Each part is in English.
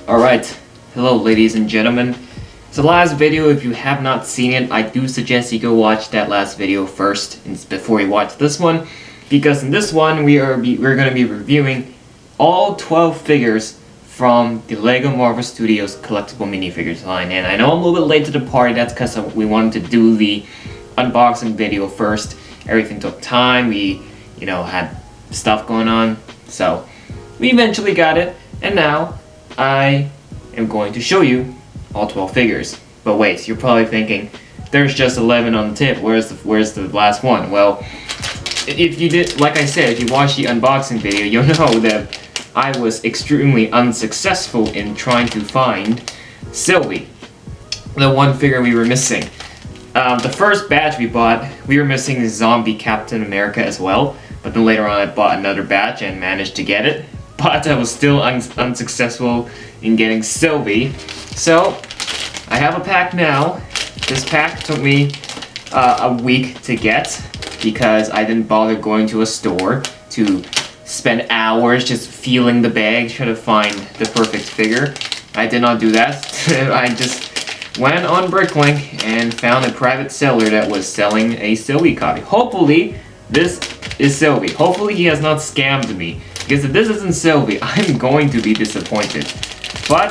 Alright, hello ladies and gentlemen. So last video, if you have not seen it, I do suggest you go watch that last video first before you watch this one, because in this one we're going to be reviewing all 12 figures from the LEGO Marvel Studios Collectible Minifigures line. And I know I'm a little bit late to the party, that's because we wanted to do the unboxing video first. Everything took time, we had stuff going on, so we eventually got it, and now I am going to show you all 12 figures. But wait, you're probably thinking, there's just 11 on the tip, where's the last one? Well, if you did, like I said, if you watched the unboxing video, you'll know that I was extremely unsuccessful in trying to find Sylvie, the one figure we were missing. The first batch we bought, we were missing the zombie Captain America as well, but then later on I bought another batch and managed to get it. But I was still unsuccessful in getting Sylvie. So, I have a pack now. This pack took me a week to get because I didn't bother going to a store to spend hours just feeling the bag, trying to find the perfect figure. I did not do that. I just went on Bricklink and found a private seller that was selling a Sylvie copy. Hopefully, this is Sylvie. Hopefully he has not scammed me. Because if this isn't Sylvie, I'm going to be disappointed. But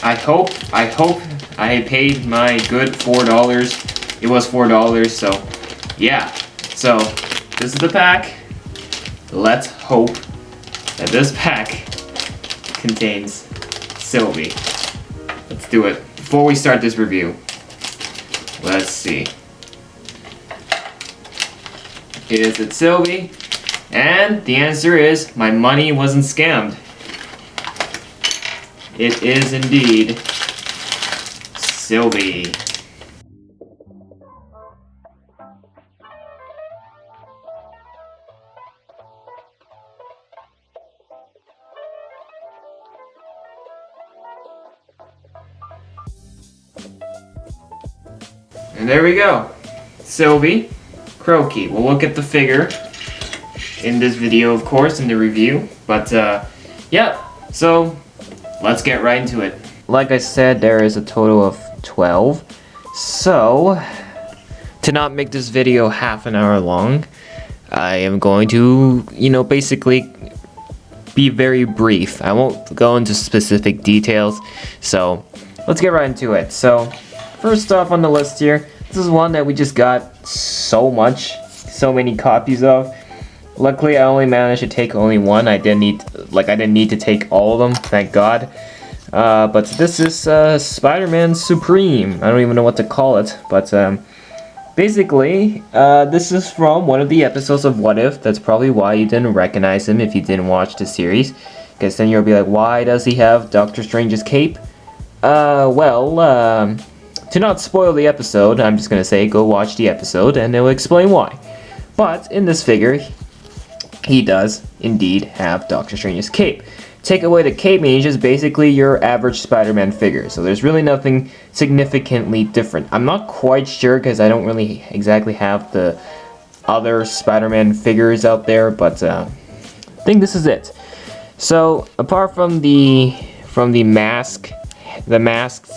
I hope I paid my good $4. It was $4, so yeah. So this is the pack. Let's hope that this pack contains Sylvie. Let's do it. Before we start this review, let's see. Is it Sylvie? And the answer is, my money wasn't scammed. It is indeed Sylvie. And there we go. Sylvie Crokey. We'll look at the figure in this video, of course, in the review, but yeah, so let's get right into it. Like I said, there is a total of 12, so to not make this video half an hour long, I am going to, basically be very brief. I won't go into specific details, so let's get right into it. So first off on the list here, this is one that we just got so many copies of. Luckily, I only managed to take only one. I didn't need to take all of them, thank God. But this is Spiderman Supreme. I don't even know what to call it, but basically, this is from one of the episodes of What If. That's probably why you didn't recognize him if you didn't watch the series, because then you'll be like, why does he have Doctor Strange's cape? Well, to not spoil the episode, I'm just gonna say go watch the episode, and it'll explain why. But in this figure, he does indeed have Doctor Strange's cape. Take away the cape means just basically your average Spider-Man figure, so there's really nothing significantly different. I'm not quite sure because I don't really exactly have the other Spider-Man figures out there, but I think this is it. So apart from the masked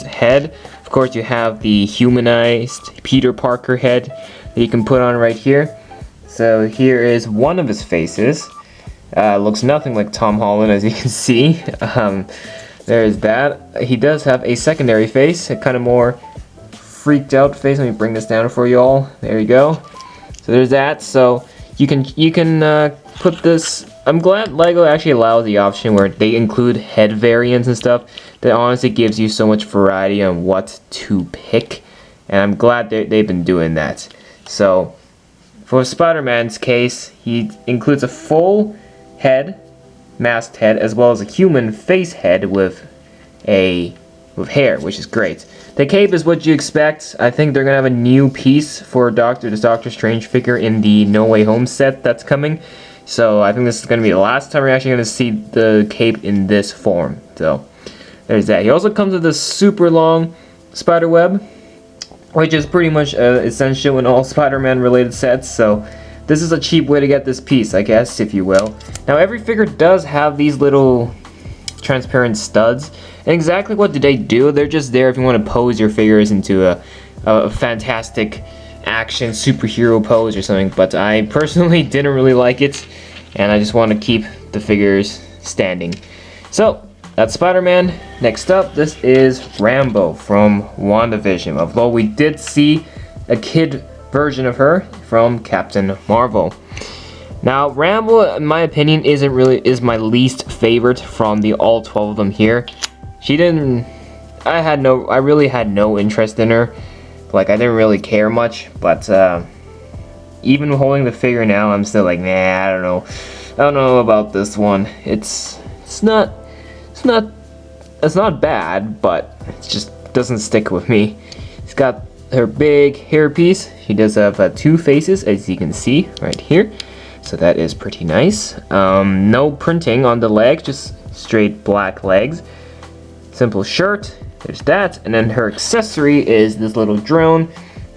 head, of course you have the humanized Peter Parker head that you can put on right here. So here is one of his faces. Looks nothing like Tom Holland, as you can see. There's that. He does have a secondary face, a kind of more freaked out face. Let me bring this down for you all. There you go. So there's that. So you can put this. I'm glad LEGO actually allows the option where they include head variants and stuff. That honestly gives you so much variety on what to pick, and I'm glad they've been doing that. So for Spider-Man's case, he includes a full head, masked head, as well as a human face head with hair, which is great. The cape is what you expect. I think they're gonna have a new piece for this Doctor Strange figure in the No Way Home set that's coming. So I think this is gonna be the last time we're actually gonna see the cape in this form. So there's that. He also comes with this super long spider web, which is pretty much essential in all Spider-Man related sets, so this is a cheap way to get this piece, I guess, if you will. Now every figure does have these little transparent studs, And exactly what do they do? They're just there if you want to pose your figures into a fantastic action superhero pose or something, but I personally didn't really like it, and I just want to keep the figures standing. So that's Spider-Man. Next up, this is Rambo from WandaVision. Although we did see a kid version of her from Captain Marvel. Now, Rambo, in my opinion, is my least favorite from the all 12 of them here. I really had no interest in her. Like, I didn't really care much, but even holding the figure now, I'm still like, nah, I don't know about this one. It's not bad, but it just doesn't stick with me. It's got her big hairpiece. She does have 2 faces, as you can see right here. So that is pretty nice. No printing on the legs, just straight black legs. Simple shirt. There's that. And then her accessory is this little drone.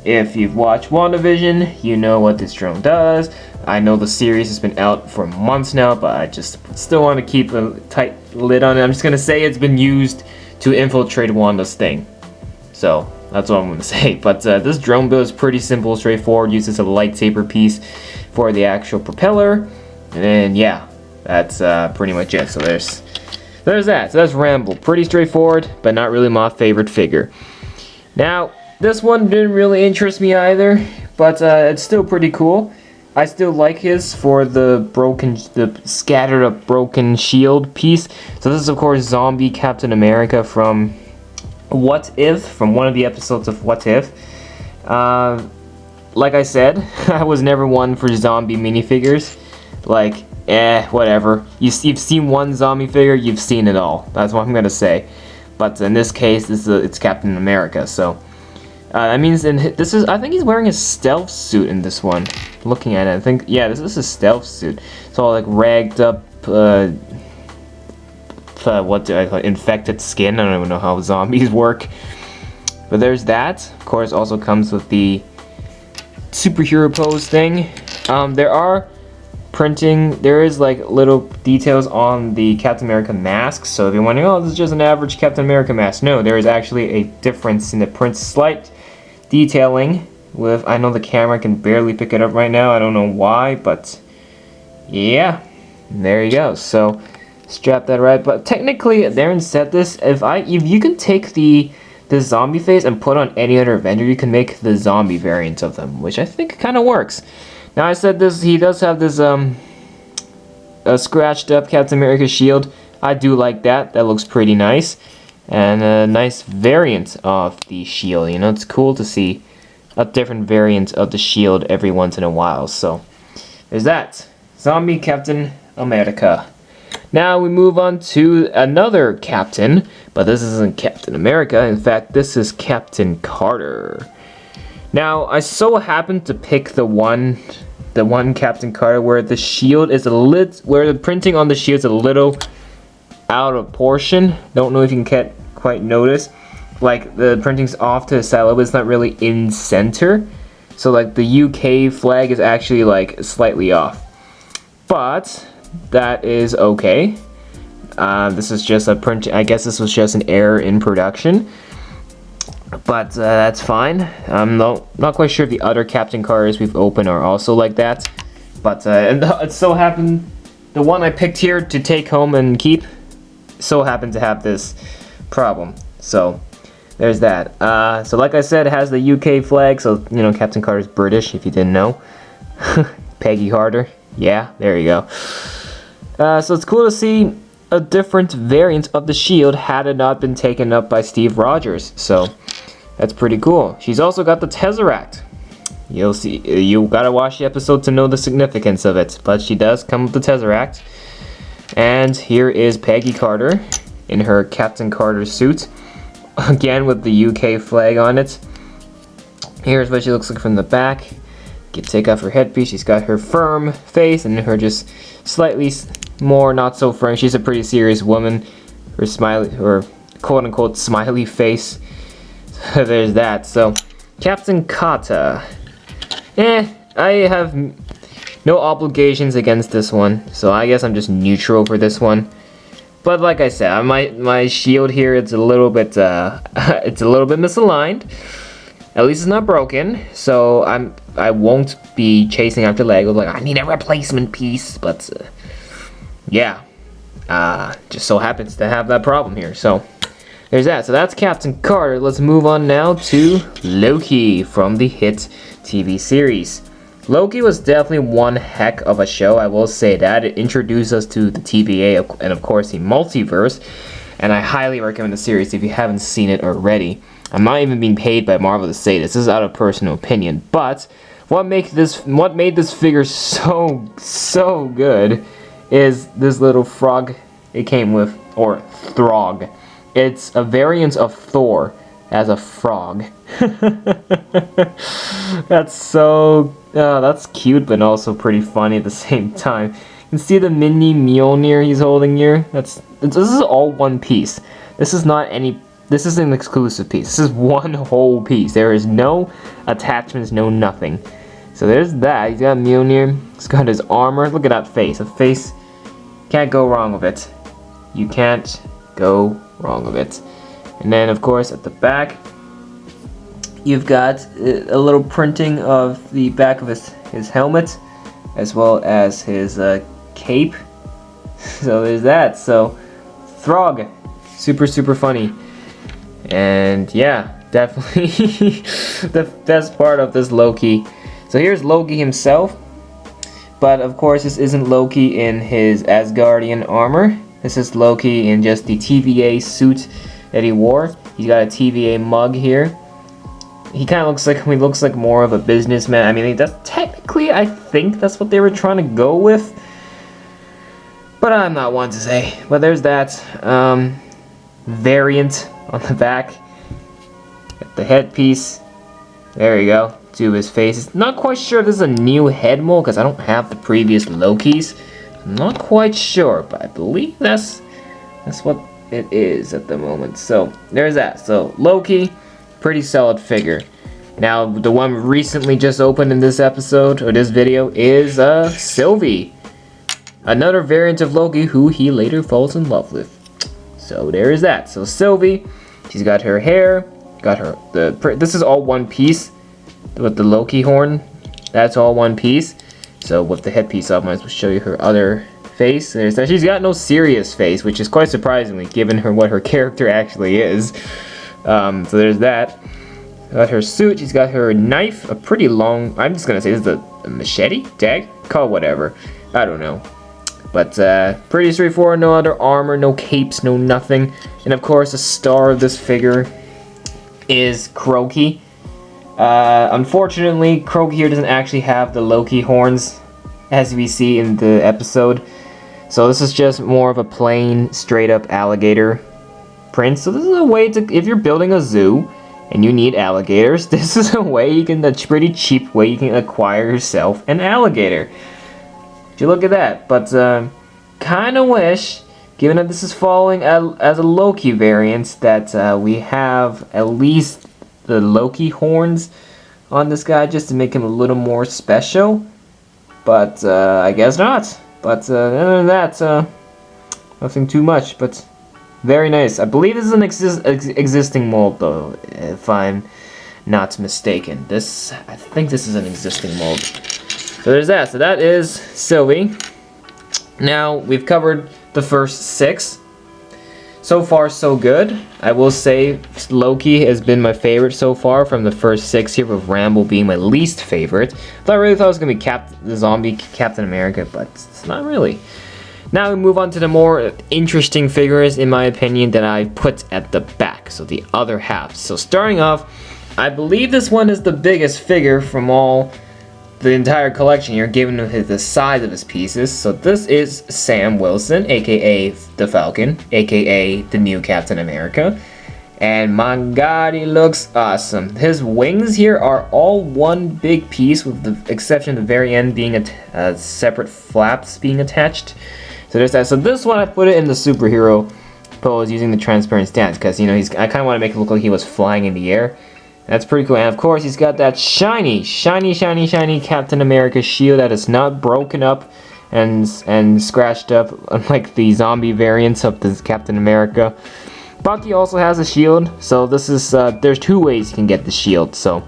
If you've watched WandaVision, you know what this drone does. I know the series has been out for months now, but I just still want to keep a tight lid on it. I'm just going to say it's been used to infiltrate Wanda's thing. So that's what I'm going to say. But this drone build is pretty simple, straightforward. Uses a lightsaber piece for the actual propeller. And yeah, that's pretty much it. So there's that. So that's Rambo. Pretty straightforward, but not really my favorite figure. Now, this one didn't really interest me either, but it's still pretty cool. I still like his for the scattered up broken shield piece. So this is of course Zombie Captain America from What If, from one of the episodes of What If. Like I said, I was never one for zombie minifigures. Like, whatever. You've seen one zombie figure, you've seen it all. That's what I'm gonna say. But in this case, it's Captain America. So that means I think he's wearing a stealth suit in this one. Looking at it, I think, yeah, this is a stealth suit. It's all like ragged up. What do I call it? Infected skin. I don't even know how zombies work. But there's that. Of course, also comes with the superhero pose thing. There is like little details on the Captain America mask. So if you're wondering, oh, this is just an average Captain America mask. No, there is actually a difference in the print. Slight detailing with, I know the camera can barely pick it up right now. I don't know why, but yeah, there you go. So strap that right. But technically, Darren said this, if you can take the zombie face and put on any other Avenger, you can make the zombie variant of them, which I think kind of works. Now, I said this, he does have this a scratched up Captain America shield. I do like that. That looks pretty nice. And a nice variant of the shield. You know, it's cool to see a different variant of the shield every once in a while. So there's that. Zombie Captain America. Now we move on to another Captain, but this isn't Captain America. In fact, this is Captain Carter. Now, I so happened to pick the one Captain Carter where the shield is where the printing on the shield is a little out of portion. Don't know if you can quite notice. Like, the printing's off to the side a little bit. It's not really in center. So, like, the UK flag is actually, like, slightly off. But that is okay. This is just a print. I guess this was just an error in production. But that's fine. I'm not quite sure if the other Captain Carters we've opened are also like that. But it so happened, the one I picked here to take home and keep so happened to have this problem. So there's that. So like I said, it has the UK flag. So, you know, Captain Carter's British, if you didn't know. Peggy Carter. Yeah, there you go. So it's cool to see a different variant of the shield had it not been taken up by Steve Rogers. So that's pretty cool. She's also got the Tesseract. You'll see. You gotta watch the episode to know the significance of it. But she does come with the Tesseract. And here is Peggy Carter in her Captain Carter suit. Again with the UK flag on it. Here's what she looks like from the back. Take off her headpiece. She's got her firm face and her just slightly more not so firm. She's a pretty serious woman. Her smiley, or quote unquote smiley face. There's that. So Captain Carter. I have no obligations against this one, so I guess I'm just neutral for this one. But like I said, my shield here, it's a little bit misaligned. At least it's not broken, so I won't be chasing after Lego like I need a replacement piece. But yeah, just so happens to have that problem here. So there's that. So that's Captain Carter. Let's move on now to Loki from the hit TV series. Loki was definitely one heck of a show, I will say that. It introduced us to the TVA and of course the multiverse, and I highly recommend the series if you haven't seen it already. I'm not even being paid by Marvel to say this. This is out of personal opinion, but what made this figure so good is this little frog it came with, or Throg. It's a variant of Thor as a frog. That's cute, but also pretty funny at the same time. You can see the mini Mjolnir he's holding here. This is all one piece. This is an exclusive piece. This is one whole piece. There is no attachments, no nothing. So there's that. He's got Mjolnir. He's got his armor. Look at that face. A face, can't go wrong with it. You can't go wrong with it. And then of course at the back, you've got a little printing of the back of his helmet, as well as his cape. So there's that. So Throg, super funny. And yeah, definitely the best part of this Loki. So here's Loki himself, but of course this isn't Loki in his Asgardian armor. This is Loki in just the TVA suit that he wore. He's got a TVA mug here. He kind of looks like more of a businessman. I mean, that's technically, I think that's what they were trying to go with, but I'm not one to say. But there's that variant on the back. Got the headpiece. There you go. To his face. Not quite sure if this is a new head mold because I don't have the previous Lokis. I'm not quite sure, but I believe that's what it is at the moment. So there's that. So Loki, pretty solid figure. Now the one recently just opened in this episode or this video is Sylvie, another variant of Loki who he later falls in love with. So there is that. So Sylvie, she's got her hair, got her this is all one piece with the Loki horn. That's all one piece. So with the headpiece up, I might as well show you her other face. There's that. She's got no serious face, which is quite surprisingly given what her character actually is. So there's that. Got her suit. She's got her knife, a pretty long. I'm just gonna say this is a machete, dag, call it whatever. I don't know, but pretty straightforward. No other armor, no capes, no nothing. And of course, the star of this figure is Loki. Unfortunately, Loki here doesn't actually have the Loki horns, as we see in the episode. So this is just more of a plain, straight-up alligator print. So this is a way to, if you're building a zoo and you need alligators, this is a pretty cheap way you can acquire yourself an alligator. If you look at that, but kind of wish, given that this is following as a Loki variant, that we have at least the Loki horns on this guy just to make him a little more special. But I guess not. But other than that, nothing too much. But very nice. I believe this is an existing mold, though, if I'm not mistaken. I think this is an existing mold. So there's that. So that is Sylvie. Now we've covered the first 6. So far, so good. I will say Loki has been my favorite so far from the first 6 here, with Rambo being my least favorite. I really thought it was going to be the zombie Captain America, but it's not really. Now we move on to the more interesting figures, in my opinion, that I put at the back, so the other half. So starting off, I believe this one is the biggest figure from the entire collection here, given the size of his pieces. So this is Sam Wilson, aka the Falcon, aka the new Captain America. And my god, he looks awesome. His wings here are all one big piece, with the exception of the very end being separate flaps being attached. So there's that. So this one I put it in the superhero pose using the transparent stance, because I kind of want to make it look like he was flying in the air. That's pretty cool. And of course, he's got that shiny Captain America shield that is not broken up and scratched up, unlike the zombie variants of the Captain America. Bucky also has a shield, so this is there's two ways you can get the shield. So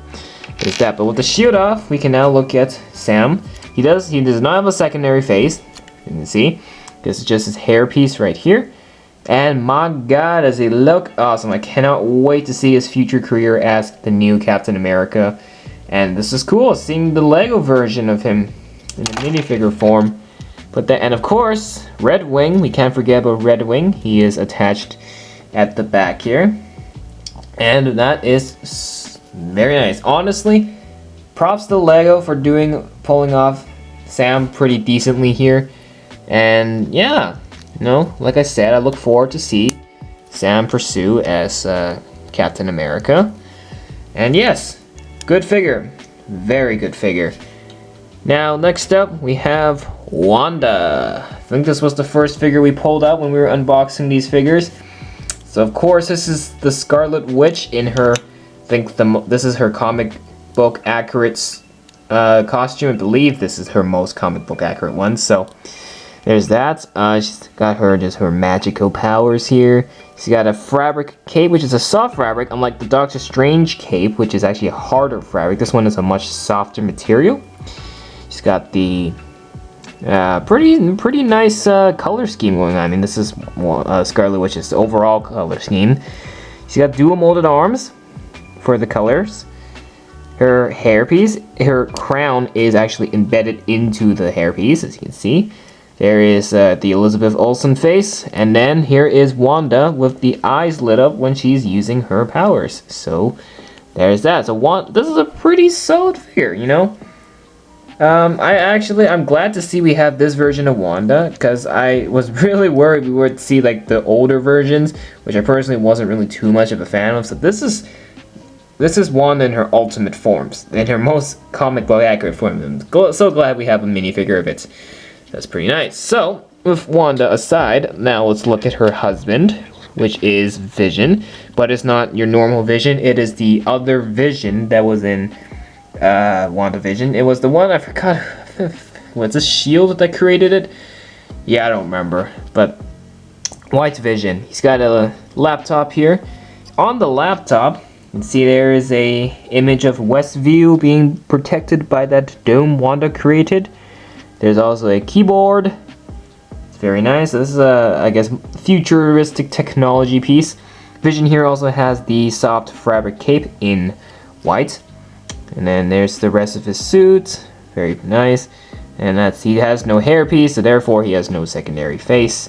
there's that. But with the shield off, we can now look at Sam. He does not have a secondary face. You can see this is just his hairpiece right here. And my God, does he look awesome! I cannot wait to see his future career as the new Captain America. And this is cool, seeing the Lego version of him in a minifigure form. But then, and of course, Red Wing. We can't forget about Red Wing. He is attached at the back here, and that is very nice. Honestly, props to Lego for pulling off Sam pretty decently here. And yeah, like I said, I look forward to see Sam pursue as Captain America. And yes, good figure, very good figure. Now next up we have Wanda. I think this was the first figure we pulled out when we were unboxing these figures. So of course this is the Scarlet Witch in her, this is her comic book accurate costume. I believe this is her most comic book accurate one. So there's that. She's got her magical powers here. She's got a fabric cape, which is a soft fabric, unlike the Doctor Strange cape, which is actually a harder fabric. This one is a much softer material. She's got the pretty nice color scheme going on. I mean, this is Scarlet Witch's overall color scheme. She's got dual molded arms for the colors. Her hairpiece, her crown is actually embedded into the hairpiece, as you can see. There is the Elizabeth Olsen face, and then here is Wanda with the eyes lit up when she's using her powers. So there's that. So this is a pretty solid figure, I'm glad to see we have this version of Wanda, because I was really worried we would see like the older versions, which I personally wasn't really too much of a fan of. So this is Wanda in her ultimate forms, in her most comic book accurate form. I'm so glad we have a minifigure of it. That's pretty nice. So with Wanda aside, now let's look at her husband, which is Vision, but it's not your normal Vision. It is the other Vision that was in WandaVision. It was the one, I forgot, what's the Shield that created it? Yeah, I don't remember, but White Vision. He's got a laptop here. On the laptop, you can see there is a image of Westview being protected by that dome Wanda created. There's also a keyboard. It's very nice. So this is a, I guess, futuristic technology piece. Vision here also has the soft fabric cape in white. And then there's the rest of his suit. Very nice. And he has no hairpiece, so therefore he has no secondary face.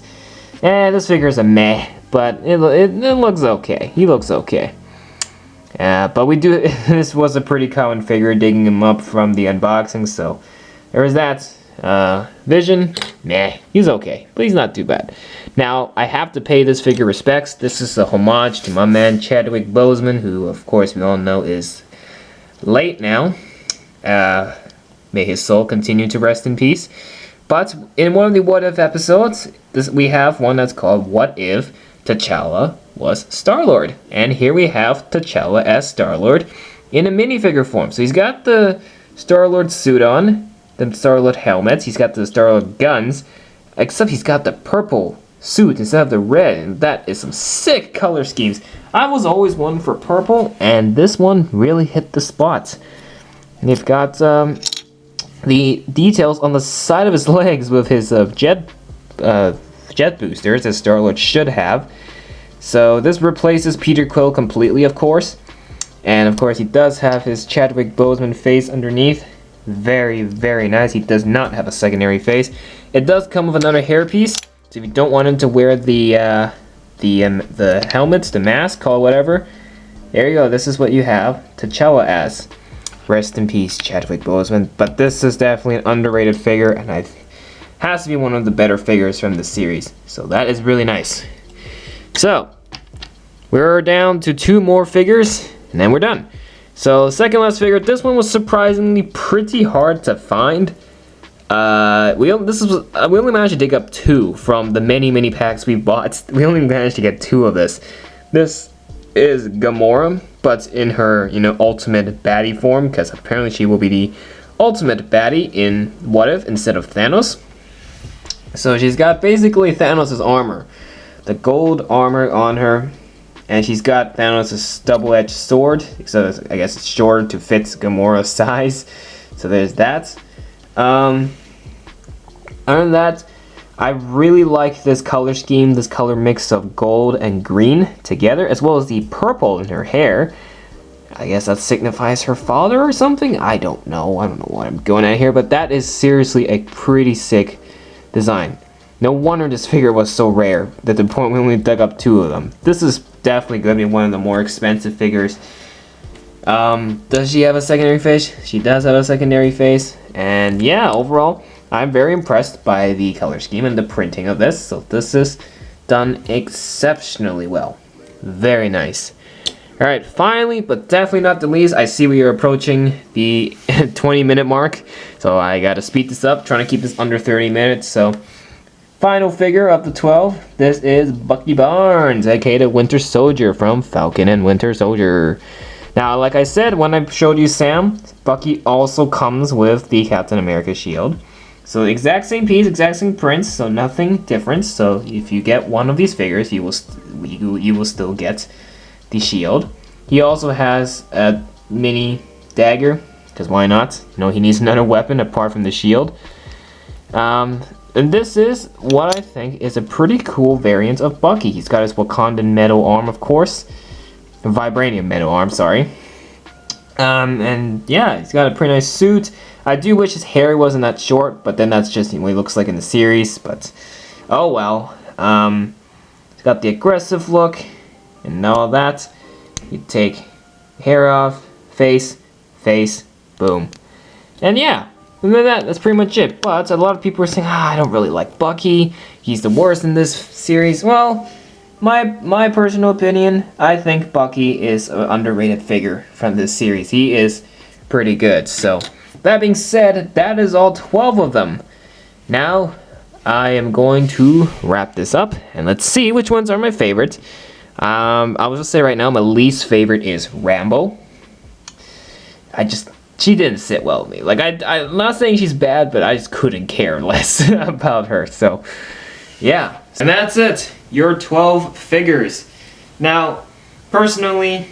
And this figure is a meh, but it looks okay. He looks okay. But this was a pretty common figure, digging him up from the unboxing, so there is that. Vision, meh, he's okay, but he's not too bad. Now, I have to pay this figure respects. This is a homage to my man Chadwick Boseman, who, of course, we all know is late now. May his soul continue to rest in peace. But in one of the What If episodes, we have one that's called What If T'Challa Was Star-Lord. And here we have T'Challa as Star-Lord in a minifigure form. So he's got the Star-Lord suit on, the Star-Lord helmets, he's got the Star-Lord guns, except he's got the purple suit instead of the red, and that is some sick color schemes. I was always one for purple, and this one really hit the spot. And you've got the details on the side of his legs with his jet boosters, as Star-Lord should have. So this replaces Peter Quill completely, of course. And of course he does have his Chadwick Boseman face underneath. Very, very nice. He does not have a secondary face. It does come with another hairpiece, so if you don't want him to wear the helmets, the mask, or whatever, there you go. This is what you have T'Challa as. Rest in peace, Chadwick Boseman. But this is definitely an underrated figure, and has to be one of the better figures from the series. So that is really nice. So we're down to 2 more figures, and then we're done. So second last figure, this one was surprisingly pretty hard to find. We only managed to dig up 2 from the many packs we bought. We only managed to get 2 of this. This is Gamora, but in her ultimate baddie form, because apparently she will be the ultimate baddie in What If instead of Thanos. So she's got basically Thanos' armor, the gold armor on her, and she's got Thanos' double-edged sword. So I guess it's short to fit Gamora's size. So there's that. Other than that, I really like this color scheme, this color mix of gold and green together, as well as the purple in her hair. I guess that signifies her father or something? I don't know what I'm going at here, but that is seriously a pretty sick design. No wonder this figure was so rare, that the point when we dug up 2 of them. This is definitely going to be one of the more expensive figures. Does she have a secondary face? She does have a secondary face. And yeah, overall, I'm very impressed by the color scheme and the printing of this. So this is done exceptionally well. Very nice. Alright, finally, but definitely not the least, I see we are approaching the 20-minute mark. So I gotta speed this up, trying to keep this under 30 minutes. So, final figure of the 12. This is Bucky Barnes, aka the Winter Soldier from Falcon and Winter Soldier. Now, like I said when I showed you Sam, Bucky also comes with the Captain America shield. So exact same piece, exact same prints, so nothing different. So if you get one of these figures, you will still get the shield. He also has a mini dagger, because why not? You know, he needs another weapon apart from the shield. And this is what I think is a pretty cool variant of Bucky. He's got his Wakandan metal arm, of course. Vibranium metal arm, sorry. And yeah, he's got a pretty nice suit. I do wish his hair wasn't that short, but then that's just what he looks like in the series. But oh well. He's got the aggressive look and all that. You take hair off, face, boom. And yeah, and then that's pretty much it. But a lot of people are saying, I don't really like Bucky. He's the worst in this series. Well, my personal opinion, I think Bucky is an underrated figure from this series. He is pretty good. So that being said, that is all 12 of them. Now I am going to wrap this up and let's see which ones are my favorites. I will just say right now, my least favorite is Rambo. She didn't sit well with me. Like, I'm not saying she's bad, but I just couldn't care less about her. So, yeah. And that's it. Your 12 figures. Now, personally,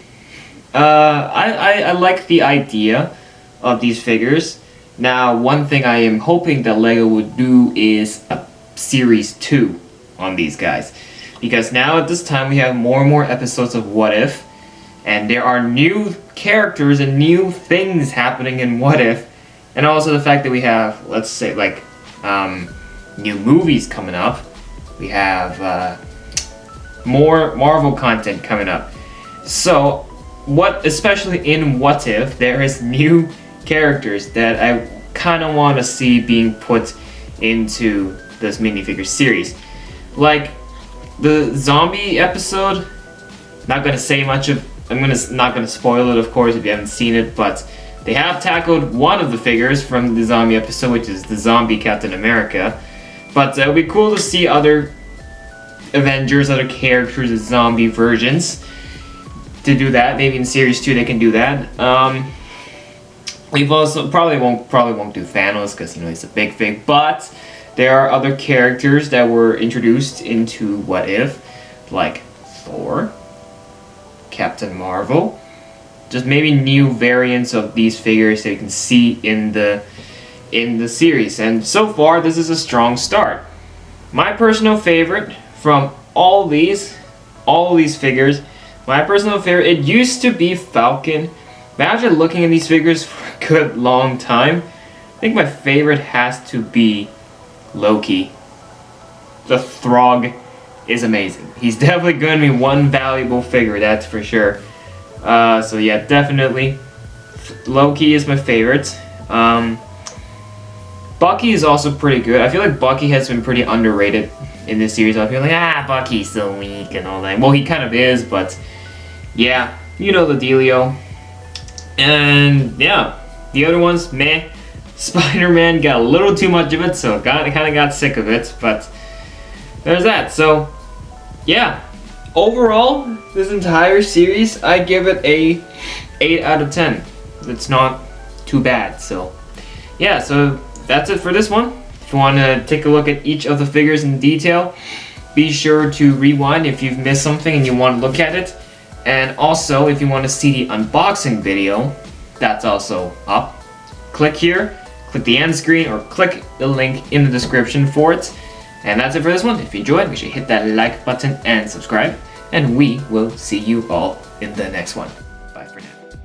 I like the idea of these figures. Now, one thing I am hoping that LEGO would do is a Series 2 on these guys. Because now at this time we have more and more episodes of What If, and there are new characters and new things happening in What If, and also the fact that we have, let's say, like, new movies coming up. We have more Marvel content coming up. So, especially in What If, there is new characters that I kind of want to see being put into this minifigure series. Like the zombie episode, not gonna say much of. Not gonna spoil it, of course, if you haven't seen it. But they have tackled one of the figures from the zombie episode, which is the zombie Captain America. But it would be cool to see other Avengers, other characters as zombie versions. To do that, maybe in Series 2 they can do that. We've also probably won't do Thanos because he's a big thing, but there are other characters that were introduced into What If, like Thor, Captain Marvel, just maybe new variants of these figures that you can see in the series. And so far, this is a strong start. My personal favorite from all these figures, my personal favorite, it used to be Falcon. But after looking at these figures for a good long time, I think my favorite has to be Loki. The Throg is amazing. He's definitely going to be one valuable figure, that's for sure. So yeah, definitely Loki is my favorite. Bucky is also pretty good. I feel like Bucky has been pretty underrated in this series. I feel like, Bucky's so weak and all that. Well, he kind of is, but yeah, you know the dealio. And yeah, the other ones, meh. Spider-Man got a little too much of it, so I kind of got sick of it, but there's that. So yeah, overall, this entire series, I give it a 8 out of 10. It's not too bad. So yeah, so that's it for this one. If If you want to take a look at each of the figures in detail, be sure to rewind if you've missed something and you want to look at it. And also, if you want to see the unboxing video, that's also up. Click here, click the end screen, or click the link in the description for it. And that's it for this one. If you enjoyed, make sure you hit that like button and subscribe. And we will see you all in the next one.